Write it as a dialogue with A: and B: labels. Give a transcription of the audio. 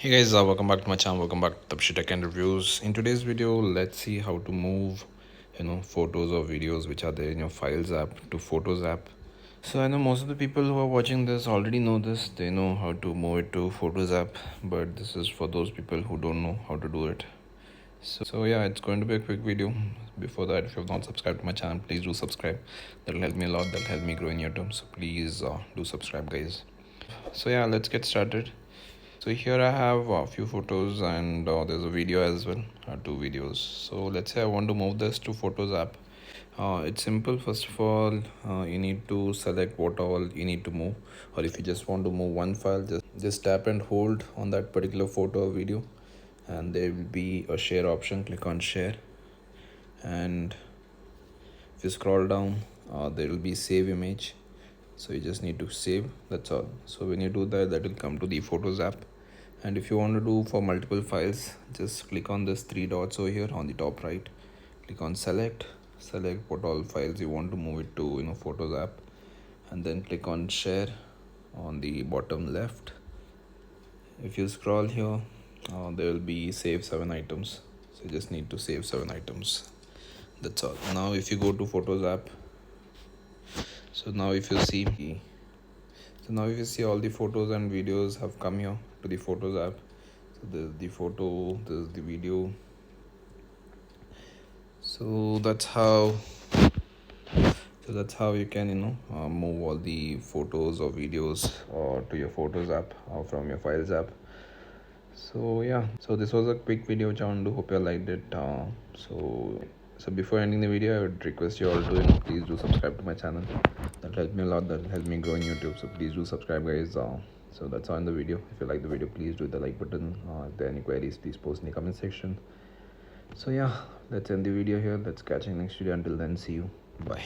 A: Hey guys, welcome back to my channel. Welcome back to Tapshi Tech and Reviews. In today's video, let's see how to move, photos or videos which are there in your Files app to Photos app. So I know most of the people who are watching this already know this. They know how to move it to Photos app, but this is for those people who don't know how to do it. So yeah, it's going to be a quick video. Before that, if you have not subscribed to my channel, please do subscribe. That'll help me a lot. That'll help me grow in YouTube. So please do subscribe, guys. So yeah, let's get started. So here I have a few photos and there's a video as well, two videos. So let's say I want to move this to Photos app. It's simple. First of all, you need to select what all you need to move, or if you just want to move one file, just tap and hold on that particular photo or video, and there will be a share option. Click on share, and if you scroll down, there will be save image. So you just need to save. That's all. So when you do that, that will come to the Photos app. And if you want to do for multiple files, just click on this three dots over here on the top right. Click on select what all files you want to move it to Photos app, and then click on share on the bottom left. If you scroll here, there will be save 7 items. So you just need to save 7 items. That's all. Now if you go to Photos app, so now if you see all the photos and videos have come here to the Photos app. So there's the photo, there's the video. So that's how you can move all the photos or videos or to your Photos app or from your Files app. So yeah, so this was a quick video which I want to do. Hope you liked it. So before ending the video, I would request you all to please do subscribe to my channel. That'll help me a lot. That'll help me grow in YouTube. So please do subscribe, guys. So that's all in the video. If you like the video, please do the like button. If there are any queries, please post in the comment section. So yeah, let's end the video here. Let's catch you in the next video. Until then, see you. Bye.